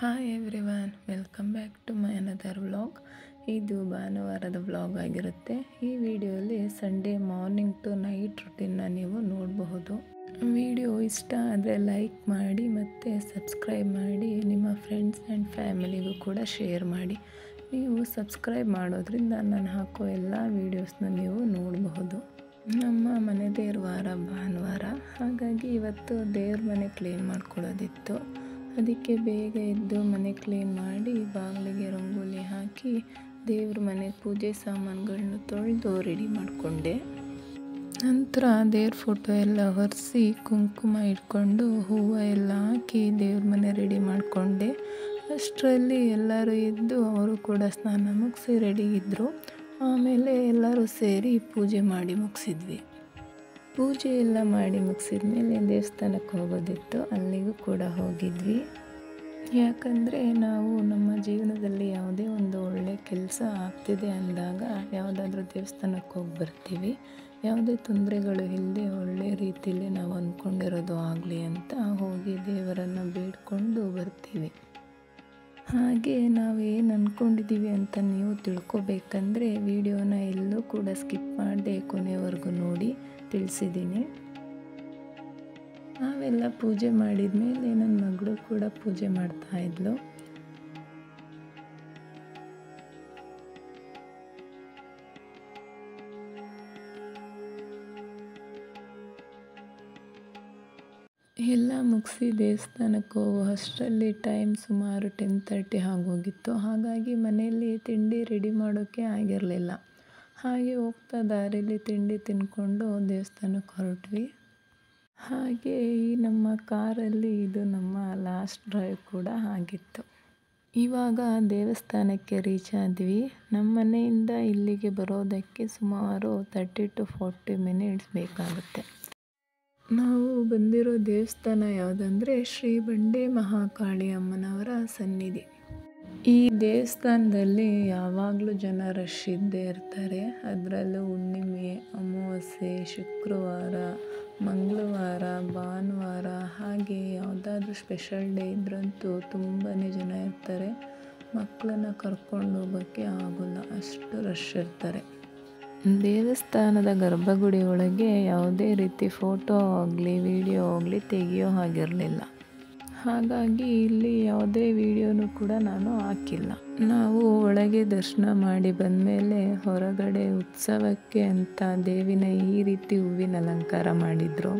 Hi everyone, welcome back to my another vlog. ಇದು ಭಾನುವಾರದ vlog ಆಗಿರುತ್ತೆ. ಈ ವಿಡಿಯೋಲಿ ಸಂಡೇ ಮಾರ್ನಿಂಗ್ ಟು ನೈಟ್ ರುಟೀನ್ನ ನೀವು ನೋಡಬಹುದು. ವಿಡಿಯೋ ಇಷ್ಟ ಆದರೆ ಲೈಕ್ ಮಾಡಿ ಮತ್ತು ಸಬ್ಸ್ಕ್ರೈಬ್ ಮಾಡಿ. ನಿಮ್ಮ ಫ್ರೆಂಡ್ಸ್ ಆ್ಯಂಡ್ ಫ್ಯಾಮಿಲಿಗೂ ಕೂಡ ಶೇರ್ ಮಾಡಿ. ನೀವು ಸಬ್ಸ್ಕ್ರೈಬ್ ಮಾಡೋದ್ರಿಂದ ನಾನು ಹಾಕೋ ಎಲ್ಲ ವೀಡಿಯೋಸ್ನ ನೀವು ನೋಡಬಹುದು. ನಮ್ಮ ಮನೆ ದೇವ್ರ ವಾರ ಭಾನುವಾರ, ಹಾಗಾಗಿ ಇವತ್ತು ದೇವ್ರ ಮನೆ ಕ್ಲೀನ್ ಮಾಡ್ಕೊಳ್ಳೋದಿತ್ತು. ಅದಕ್ಕೆ ಬೇಗ ಎದ್ದು ಮನೆ ಕ್ಲೀನ್ ಮಾಡಿ ಬಾಗಿಲಿಗೆ ರಂಗೋಲಿ ಹಾಕಿ ದೇವ್ರ ಮನೆ ಪೂಜೆ ಸಾಮಾನುಗಳನ್ನ ತೊಳೆದು ರೆಡಿ ಮಾಡಿಕೊಂಡೆ. ನಂತರ ದೇವ್ರ ಫೋಟೋ ಎಲ್ಲ ಒರೆಸಿ ಕುಂಕುಮ ಇಟ್ಕೊಂಡು ಹೂವು ಎಲ್ಲ ಹಾಕಿ ದೇವ್ರ ಮನೆ ರೆಡಿ ಮಾಡಿಕೊಂಡೆ. ಅಷ್ಟರಲ್ಲಿ ಎಲ್ಲರೂ ಎದ್ದು ಅವರು ಕೂಡ ಸ್ನಾನ ಮುಗಿಸಿ ರೆಡಿ ಇದ್ದರು. ಆಮೇಲೆ ಎಲ್ಲರೂ ಸೇರಿ ಪೂಜೆ ಮಾಡಿ ಮುಗಿಸಿದ್ವಿ. ಪೂಜೆ ಎಲ್ಲ ಮಾಡಿ ಮುಗಿಸಿದ ಮೇಲೆ ದೇವಸ್ಥಾನಕ್ಕೆ ಹೋಗೋದಿತ್ತು. ಅಲ್ಲಿಗೂ ಕೂಡ ಹೋಗಿದ್ವಿ. ಯಾಕಂದರೆ ನಾವು ನಮ್ಮ ಜೀವನದಲ್ಲಿ ಯಾವುದೇ ಒಂದು ಒಳ್ಳೆಯ ಕೆಲಸ ಆಗ್ತಿದೆ ಅಂದಾಗ ಯಾವುದಾದ್ರೂ ದೇವಸ್ಥಾನಕ್ಕೆ ಹೋಗಿ ಬರ್ತೀವಿ. ಯಾವುದೇ ತೊಂದರೆಗಳು ಇಲ್ಲದೆ ಒಳ್ಳೆಯ ರೀತಿಯಲ್ಲಿ ನಾವು ಅಂದ್ಕೊಂಡಿರೋದು ಆಗಲಿ ಅಂತ ಹೋಗಿ ದೇವರನ್ನು ಬೇಡ್ಕೊಂಡು ಬರ್ತೀವಿ. ಹಾಗೆ ನಾವೇನು ಅಂದ್ಕೊಂಡಿದ್ದೀವಿ ಅಂತ ನೀವು ತಿಳ್ಕೊಬೇಕಂದ್ರೆ ವಿಡಿಯೋನ ಎಲ್ಲೂ ಕೂಡ ಸ್ಕಿಪ್ ಮಾಡದೆ ಕೊನೆವರೆಗೂ ನೋಡಿ ತಿಳಿಸಿದ್ದೀನಿ. ನಾವೆಲ್ಲ ಪೂಜೆ ಮಾಡಿದ ಮೇಲೆ ನನ್ನ ಮಗಳು ಕೂಡ ಪೂಜೆ ಮಾಡ್ತಾಯಿದ್ಲು. ಎಲ್ಲ ಮುಗಿಸಿ ದೇವಸ್ಥಾನಕ್ಕೆ ಹೋಗೋ ಅಷ್ಟರಲ್ಲಿ ಟೈಮ್ ಸುಮಾರು 10:30 ಆಗೋಗಿತ್ತು. ಹಾಗಾಗಿ ಮನೆಯಲ್ಲಿ ತಿಂಡಿ ರೆಡಿ ಮಾಡೋಕ್ಕೆ ಆಗಿರಲಿಲ್ಲ. ಹಾಗೆ ಹೋಗ್ತಾ ದಾರಿಲಿ ತಿಂಡಿ ತಿಂದ್ಕೊಂಡು ದೇವಸ್ಥಾನಕ್ಕೆ ಹೊರಟ್ವಿ. ಹಾಗೆ ಈ ನಮ್ಮ ಕಾರಲ್ಲಿ ಇದು ನಮ್ಮ ಲಾಸ್ಟ್ ಡ್ರೈವ್ ಕೂಡ ಆಗಿತ್ತು. ಇವಾಗ ದೇವಸ್ಥಾನಕ್ಕೆ ರೀಚ್ ಆದ್ವಿ. ನಮ್ಮ ಮನೆಯಿಂದ ಇಲ್ಲಿಗೆ ಬರೋದಕ್ಕೆ ಸುಮಾರು 30 to 40 ಮಿನಿಟ್ಸ್ ಬೇಕಾಗುತ್ತೆ. ನಾವು ಬಂದಿರೋ ದೇವಸ್ಥಾನ ಯಾವುದಂದರೆ ಶ್ರೀ ಬಂಡೆ ಮಹಾಕಾಳಿ ಅಮ್ಮನವರ ಸನ್ನಿಧಿ. ಈ ದೇವಸ್ಥಾನದಲ್ಲಿ ಯಾವಾಗಲೂ ಜನ ರಶ್ ಇದ್ದೇ ಇರ್ತಾರೆ. ಅದರಲ್ಲೂ ಹುಣ್ಣಿಮೆ, ಅಮಾವಾಸ್ಯೆ, ಶುಕ್ರವಾರ, ಮಂಗಳವಾರ, ಭಾನುವಾರ ಹಾಗೆ ಯಾವುದಾದ್ರೂ ಸ್ಪೆಷಲ್ ಡೇ ಇದ್ರಂತೂ ತುಂಬಾ ಜನ ಇರ್ತಾರೆ. ಮಕ್ಕಳನ್ನ ಕರ್ಕೊಂಡು ಹೋಗೋಕ್ಕೆ ಆಗೋಲ್ಲ, ಅಷ್ಟು ರಶ್ ಇರ್ತಾರೆ. ದೇವಸ್ಥಾನದ ಗರ್ಭಗುಡಿ ಒಳಗೆ ಯಾವುದೇ ರೀತಿ ಫೋಟೋ ಆಗಲಿ ವಿಡಿಯೋ ಆಗಲಿ ತೆಗಿಯೋ ಹಾಗಿರಲಿಲ್ಲ. ಹಾಗಾಗಿ ಇಲ್ಲಿ ಯಾವುದೇ ವಿಡಿಯೋನೂ ಕೂಡ ನಾನು ಹಾಕಿಲ್ಲ. ನಾವು ಒಳಗೆ ದರ್ಶನ ಮಾಡಿ ಬಂದಮೇಲೆ ಹೊರಗಡೆ ಉತ್ಸವಕ್ಕೆ ಅಂತ ದೇವಿನ ಈ ರೀತಿ ಹೂವಿನ ಅಲಂಕಾರ ಮಾಡಿದರು.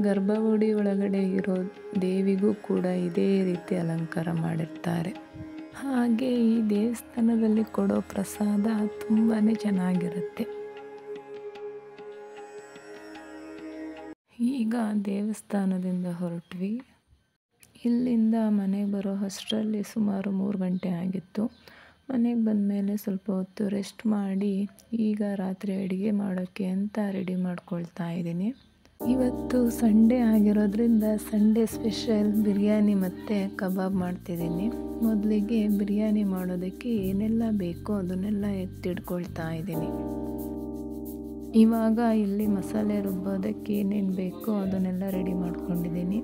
ಗರ್ಭಗುಡಿ ಒಳಗಡೆ ಇರೋ ದೇವಿಗೂ ಕೂಡ ಇದೇ ರೀತಿ ಅಲಂಕಾರ ಮಾಡಿರ್ತಾರೆ. ಹಾಗೆ ಈ ದೇವಸ್ಥಾನದಲ್ಲಿ ಕೊಡೋ ಪ್ರಸಾದ ತುಂಬಾ ಚೆನ್ನಾಗಿರುತ್ತೆ. ಈಗ ದೇವಸ್ಥಾನದಿಂದ ಹೊರಟ್ವಿ. ಇಲ್ಲಿಂದ ಮನೆಗೆ ಬರೋ ಅಷ್ಟರಲ್ಲಿ ಸುಮಾರು 3 ಗಂಟೆ ಆಗಿತ್ತು. ಮನೆಗೆ ಬಂದಮೇಲೆ ಸ್ವಲ್ಪ ಹೊತ್ತು ರೆಸ್ಟ್ ಮಾಡಿ ಈಗ ರಾತ್ರಿ ಅಡುಗೆ ಮಾಡೋಕ್ಕೆ ಅಂತ ರೆಡಿ ಮಾಡ್ಕೊಳ್ತಾ ಇದ್ದೀನಿ. ಇವತ್ತು ಸಂಡೇ ಆಗಿರೋದ್ರಿಂದ ಸಂಡೇ ಸ್ಪೆಷಲ್ ಬಿರಿಯಾನಿ ಮತ್ತು ಕಬಾಬ್ ಮಾಡ್ತಿದ್ದೀನಿ. ಮೊದಲಿಗೆ ಬಿರಿಯಾನಿ ಮಾಡೋದಕ್ಕೆ ಏನೆಲ್ಲ ಬೇಕೋ ಅದನ್ನೆಲ್ಲ ಎತ್ತಿಡ್ಕೊಳ್ತಾ ಇದ್ದೀನಿ. ಇವಾಗ ಇಲ್ಲಿ ಮಸಾಲೆ ರುಬ್ಬೋದಕ್ಕೆ ಏನೇನು ಬೇಕೋ ಅದನ್ನೆಲ್ಲ ರೆಡಿ ಮಾಡ್ಕೊಂಡಿದ್ದೀನಿ.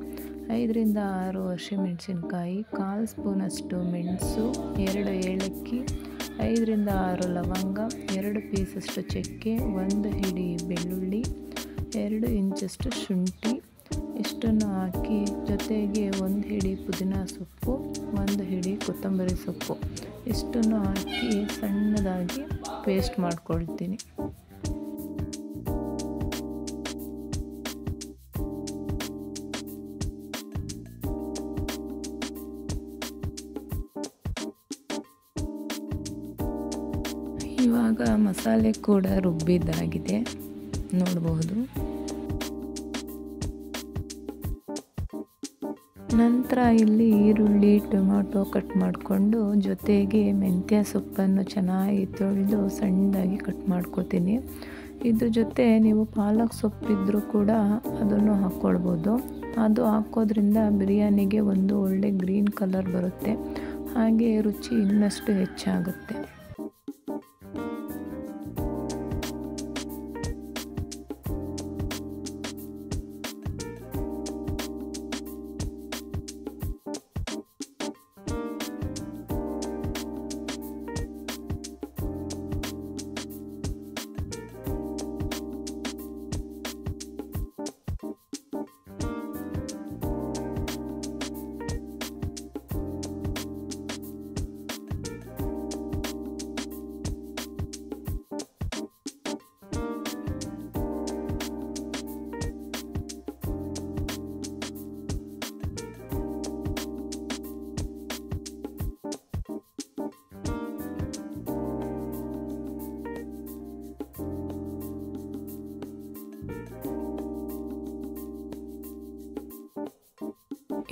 5 ರಿಂದ 6 ಹಸಿಮೆಣಸಿನ್ಕಾಯಿ, 1/4 ಸ್ಪೂನಷ್ಟು ಮೆಣಸು, 2 ಏಲಕ್ಕಿ, 5 ರಿಂದ 6 ಲವಂಗ, 2 ಪೀಸಷ್ಟು ಚಕ್ಕೆ, 1 ಹಿಡಿ ಬೆಳ್ಳುಳ್ಳಿ, 2 ಇಂಚಷ್ಟು ಶುಂಠಿ ಇಷ್ಟನ್ನು ಹಾಕಿ ಜೊತೆಗೆ 1 ಹಿಡಿ ಪುದೀನ ಸೊಪ್ಪು, 1 ಹಿಡಿ ಕೊತ್ತಂಬರಿ ಸೊಪ್ಪು ಇಷ್ಟನ್ನು ಹಾಕಿ ಸಣ್ಣದಾಗಿ ಪೇಸ್ಟ್ ಮಾಡ್ಕೊಳ್ತೀನಿ. ಇವಾಗ ಮಸಾಲೆ ಕೂಡ ರುಬ್ಬಿದ್ದಾಗಿದೆ ನೋಡಬಹುದು. ನಂತರ ಇಲ್ಲಿ ಈರುಳ್ಳಿ, ಟೊಮ್ಯಾಟೊ ಕಟ್ ಮಾಡಿಕೊಂಡು ಜೊತೆಗೆ ಮೆಂತ್ಯ ಸೊಪ್ಪನ್ನು ಚೆನ್ನಾಗಿ ತೊಳೆದು ಸಣ್ಣದಾಗಿ ಕಟ್ ಮಾಡ್ಕೋತೀನಿ. ಇದ್ರ ಜೊತೆ ನೀವು ಪಾಲಕ್ ಸೊಪ್ಪಿದ್ರೂ ಕೂಡ ಅದನ್ನು ಹಾಕ್ಕೊಳ್ಬೋದು. ಅದು ಹಾಕೋದ್ರಿಂದ ಬಿರಿಯಾನಿಗೆ ಒಂದು ಒಳ್ಳೆ ಗ್ರೀನ್ ಕಲರ್ ಬರುತ್ತೆ. ಹಾಗೆ ರುಚಿ ಇನ್ನಷ್ಟು ಹೆಚ್ಚಾಗುತ್ತೆ.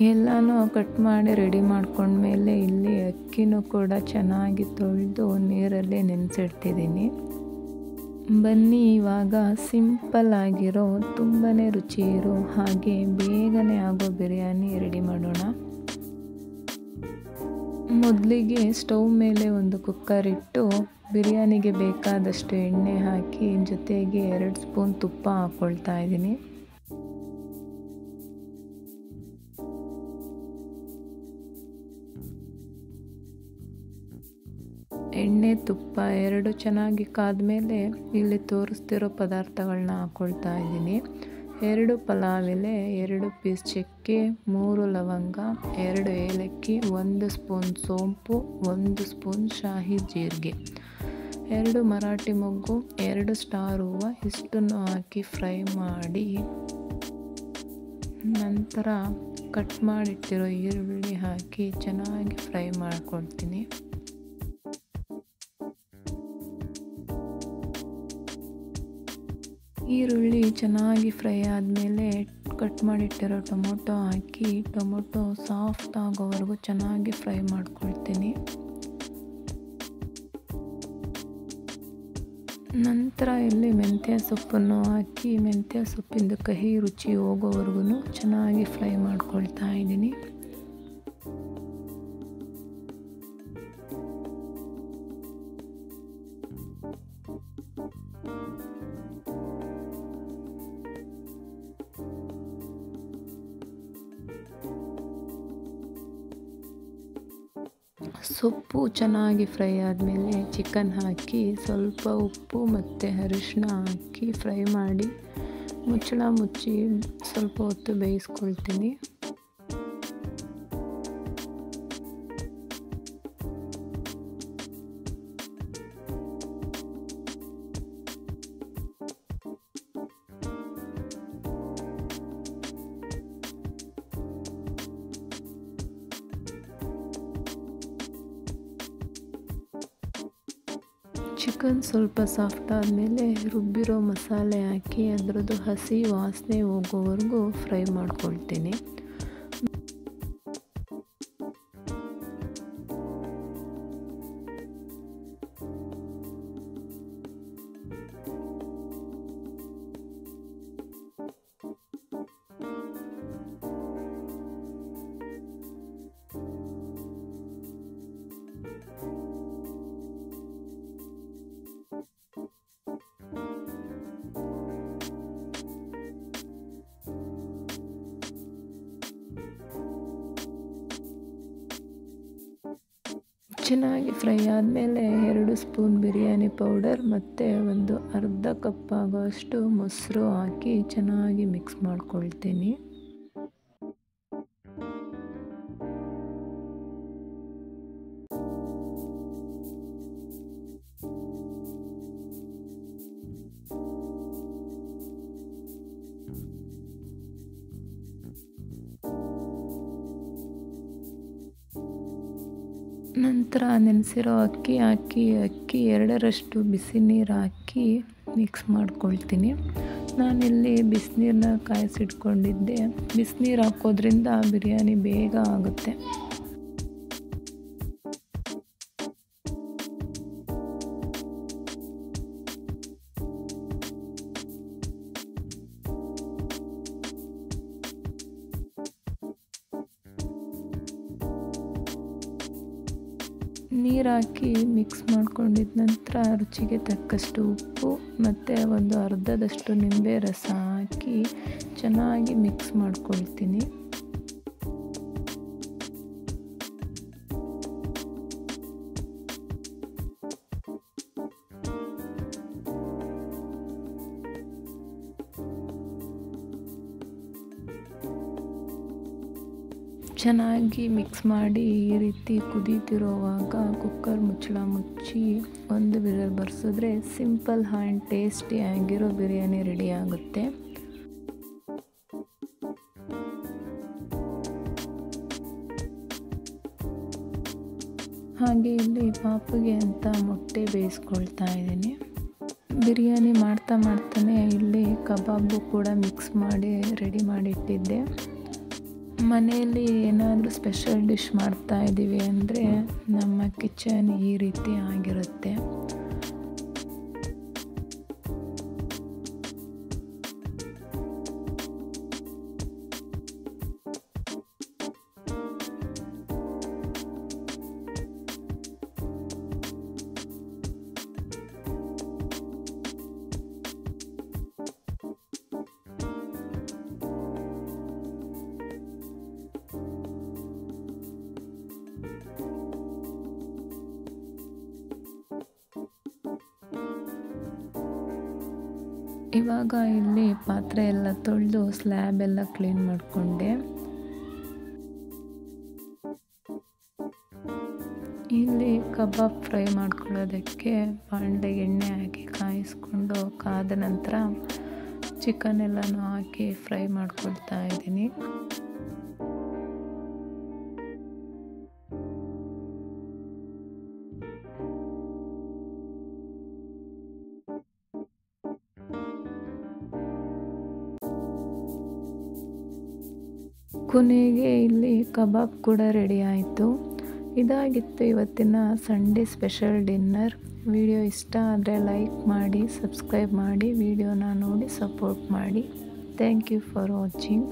ಎಲ್ಲನೂ ಕಟ್ ಮಾಡಿ ರೆಡಿ ಮಾಡ್ಕೊಂಡ್ಮೇಲೆ ಇಲ್ಲಿ ಅಕ್ಕಿನೂ ಕೂಡ ಚೆನ್ನಾಗಿ ತೊಳೆದು ನೀರಲ್ಲಿ ನೆನೆಸಿಡ್ತಿದ್ದೀನಿ. ಬನ್ನಿ ಇವಾಗ ಸಿಂಪಲ್ ಆಗಿರೋ ತುಂಬಾ ರುಚಿ ಇರೋ ಹಾಗೆ ಬೇಗನೆ ಆಗೋ ಬಿರಿಯಾನಿ ರೆಡಿ ಮಾಡೋಣ. ಮೊದಲಿಗೆ ಸ್ಟವ್ ಮೇಲೆ ಒಂದು ಕುಕ್ಕರ್ ಇಟ್ಟು ಬಿರಿಯಾನಿಗೆ ಬೇಕಾದಷ್ಟು ಎಣ್ಣೆ ಹಾಕಿ ಜೊತೆಗೆ 2 ಸ್ಪೂನ್ ತುಪ್ಪ ಹಾಕ್ಕೊಳ್ತಾ ಇದ್ದೀನಿ. ಎಣ್ಣೆ ತುಪ್ಪ 2 ಚೆನ್ನಾಗಿ ಕಾದ್ಮೇಲೆ ಇಲ್ಲಿ ತೋರಿಸ್ತಿರೋ ಪದಾರ್ಥಗಳನ್ನ ಹಾಕ್ಕೊಳ್ತಾ ಇದ್ದೀನಿ. 2 ಪಲಾವ್ ಎಲೆ, 2 ಪೀಸ್ ಚಕ್ಕೆ, 3 ಲವಂಗ, 2 ಏಲಕ್ಕಿ, 1 ಸ್ಪೂನ್ ಸೋಂಪು, 1 ಸ್ಪೂನ್ ಶಾಹಿ ಜೀರಿಗೆ, 2 ಮರಾಠಿ ಮೊಗ್ಗು, 2 ಸ್ಟಾರ್ ಹೂವು ಇಷ್ಟನ್ನು ಹಾಕಿ ಫ್ರೈ ಮಾಡಿ ನಂತರ ಕಟ್ ಮಾಡಿಟ್ಟಿರೋ ಈರುಳ್ಳಿ ಹಾಕಿ ಚೆನ್ನಾಗಿ ಫ್ರೈ ಮಾಡ್ಕೊಳ್ತೀನಿ. ಈರುಳ್ಳಿ ಚೆನ್ನಾಗಿ ಫ್ರೈ ಆದಮೇಲೆ ಕಟ್ ಮಾಡಿಟ್ಟಿರೋ ಟೊಮೊಟೊ ಹಾಕಿ ಟೊಮೊಟೊ ಸಾಫ್ಟ್ ಆಗೋವರೆಗೂ ಚೆನ್ನಾಗಿ ಫ್ರೈ ಮಾಡ್ಕೊಳ್ತೀನಿ. ನಂತರ ಇಲ್ಲಿ ಮೆಂತ್ಯ ಸೊಪ್ಪನ್ನು ಹಾಕಿ ಮೆಂತ್ಯ ಸೊಪ್ಪಿಂದ ಕಹಿ ರುಚಿ ಹೋಗೋವರೆಗೂ ಚೆನ್ನಾಗಿ ಫ್ರೈ ಮಾಡ್ಕೊಳ್ತಾ ಇದ್ದೀನಿ. ಸೊಪ್ಪು ಚೆನ್ನಾಗಿ ಫ್ರೈ ಆದಮೇಲೆ ಚಿಕನ್ ಹಾಕಿ ಸ್ವಲ್ಪ ಉಪ್ಪು ಮತ್ತು ಅರಿಶಿನ ಹಾಕಿ ಫ್ರೈ ಮಾಡಿ ಮುಚ್ಚಳ ಮುಚ್ಚಿ ಸ್ವಲ್ಪ ಹೊತ್ತು ಬೇಯಿಸ್ಕೊಳ್ತೀನಿ. ಚಿಕನ್ ಸ್ವಲ್ಪ ಸಾಫ್ಟ್ ಆದಮೇಲೆ ರುಬ್ಬಿರೋ ಮಸಾಲೆ ಹಾಕಿ ಅದರದ್ದು ಹಸಿ ವಾಸನೆ ಹೋಗೋವರೆಗೂ ಫ್ರೈ ಮಾಡ್ಕೊಳ್ತೀನಿ. ಚೆನ್ನಾಗಿ ಫ್ರೈ ಆದಮೇಲೆ 2 ಸ್ಪೂನ್ ಬಿರಿಯಾನಿ ಪೌಡರ್ ಮತ್ತು ಒಂದು ಅರ್ಧ ಕಪ್ ಆಗೋಷ್ಟು ಮೊಸರು ಹಾಕಿ ಚೆನ್ನಾಗಿ ಮಿಕ್ಸ್ ಮಾಡ್ಕೊಳ್ತೀನಿ. ನಂತರ ನೆನೆಸಿರೋ ಅಕ್ಕಿ ಹಾಕಿ 2ರಷ್ಟು ಬಿಸಿ ನೀರು ಹಾಕಿ ಮಿಕ್ಸ್ ಮಾಡ್ಕೊಳ್ತೀನಿ. ನಾನಿಲ್ಲಿ ಬಿಸಿನೀರನ್ನ ಕಾಯಿಸಿಟ್ಕೊಂಡಿದ್ದೆ. ಬಿಸಿನೀರು ಹಾಕೋದ್ರಿಂದ ಬಿರಿಯಾನಿ ಬೇಗ ಆಗುತ್ತೆ. ನೀರು ಹಾಕಿ ಮಿಕ್ಸ್ ಮಾಡ್ಕೊಂಡಿದ್ದ ನಂತರ ರುಚಿಗೆ ತಕ್ಕಷ್ಟು ಉಪ್ಪು ಮತ್ತು ಒಂದು ಅರ್ಧದಷ್ಟು ನಿಂಬೆ ರಸ ಹಾಕಿ ಚೆನ್ನಾಗಿ ಮಿಕ್ಸ್ ಮಾಡ್ಕೊಳ್ತೀನಿ. ಚೆನ್ನಾಗಿ ಮಿಕ್ಸ್ ಮಾಡಿ ಈ ರೀತಿ ಕುದೀತಿರೋವಾಗ ಕುಕ್ಕರ್ ಮುಚ್ಚಳ ಮುಚ್ಚಿ 1 ವಿರಲ್ ಬರ್ಸಿದ್ರೆ ಸಿಂಪಲ್ ಆ್ಯಂಡ್ ಟೇಸ್ಟಿ ಆಗಿರೋ ಬಿರಿಯಾನಿ ರೆಡಿ ಆಗುತ್ತೆ. ಹಾಗೆ ಇಲ್ಲಿ ಪಾಪುಗೆ ಅಂತ ಮೊಟ್ಟೆ ಬೇಯಿಸ್ಕೊಳ್ತಾ ಇದ್ದೀನಿ. ಬಿರಿಯಾನಿ ಮಾಡ್ತಾನೆ ಇಲ್ಲಿ ಕಬಾಬು ಕೂಡ ಮಿಕ್ಸ್ ಮಾಡಿ ರೆಡಿ ಮಾಡಿಟ್ಟಿದ್ದೆ. ಮನೆಯಲ್ಲಿ ಏನಾದರೂ ಸ್ಪೆಷಲ್ ಡಿಶ್ ಮಾಡ್ತಾ ಇದ್ದೀವಿ ಅಂದರೆ ನಮ್ಮ ಕಿಚನ್ ಈ ರೀತಿ ಆಗಿರುತ್ತೆ. ಇವಾಗ ಇಲ್ಲಿ ಪಾತ್ರೆ ಎಲ್ಲ ತೊಳೆದು ಸ್ಲ್ಯಾಬ್ ಎಲ್ಲ ಕ್ಲೀನ್ ಮಾಡಿಕೊಂಡೆ. ಇಲ್ಲಿ ಕಬಾಬ್ ಫ್ರೈ ಮಾಡ್ಕೊಳ್ಳೋದಕ್ಕೆ ಬಾಣಲೆಗೆ ಎಣ್ಣೆ ಹಾಕಿ ಕಾಯಿಸ್ಕೊಂಡು ಕಾದ ನಂತರ ಚಿಕನ್ ಎಲ್ಲನೂ ಹಾಕಿ ಫ್ರೈ ಮಾಡ್ಕೊಳ್ತಾ ಇದ್ದೀನಿ. ಕೊನೆಗೆ ಇಲ್ಲಿ ಕಬಾಬ್ ಕೂಡ ರೆಡಿ ಆಯಿತು. ಇದಾಗಿತ್ತು ಇವತ್ತಿನ ಸಂಡೇ ಸ್ಪೆಷಲ್ ಡಿನ್ನರ್. ವಿಡಿಯೋ ಇಷ್ಟ ಆದರೆ ಲೈಕ್ ಮಾಡಿ, ಸಬ್ಸ್ಕ್ರೈಬ್ ಮಾಡಿ, ವಿಡಿಯೋನ ನೋಡಿ ಸಪೋರ್ಟ್ ಮಾಡಿ. Thank you for watching.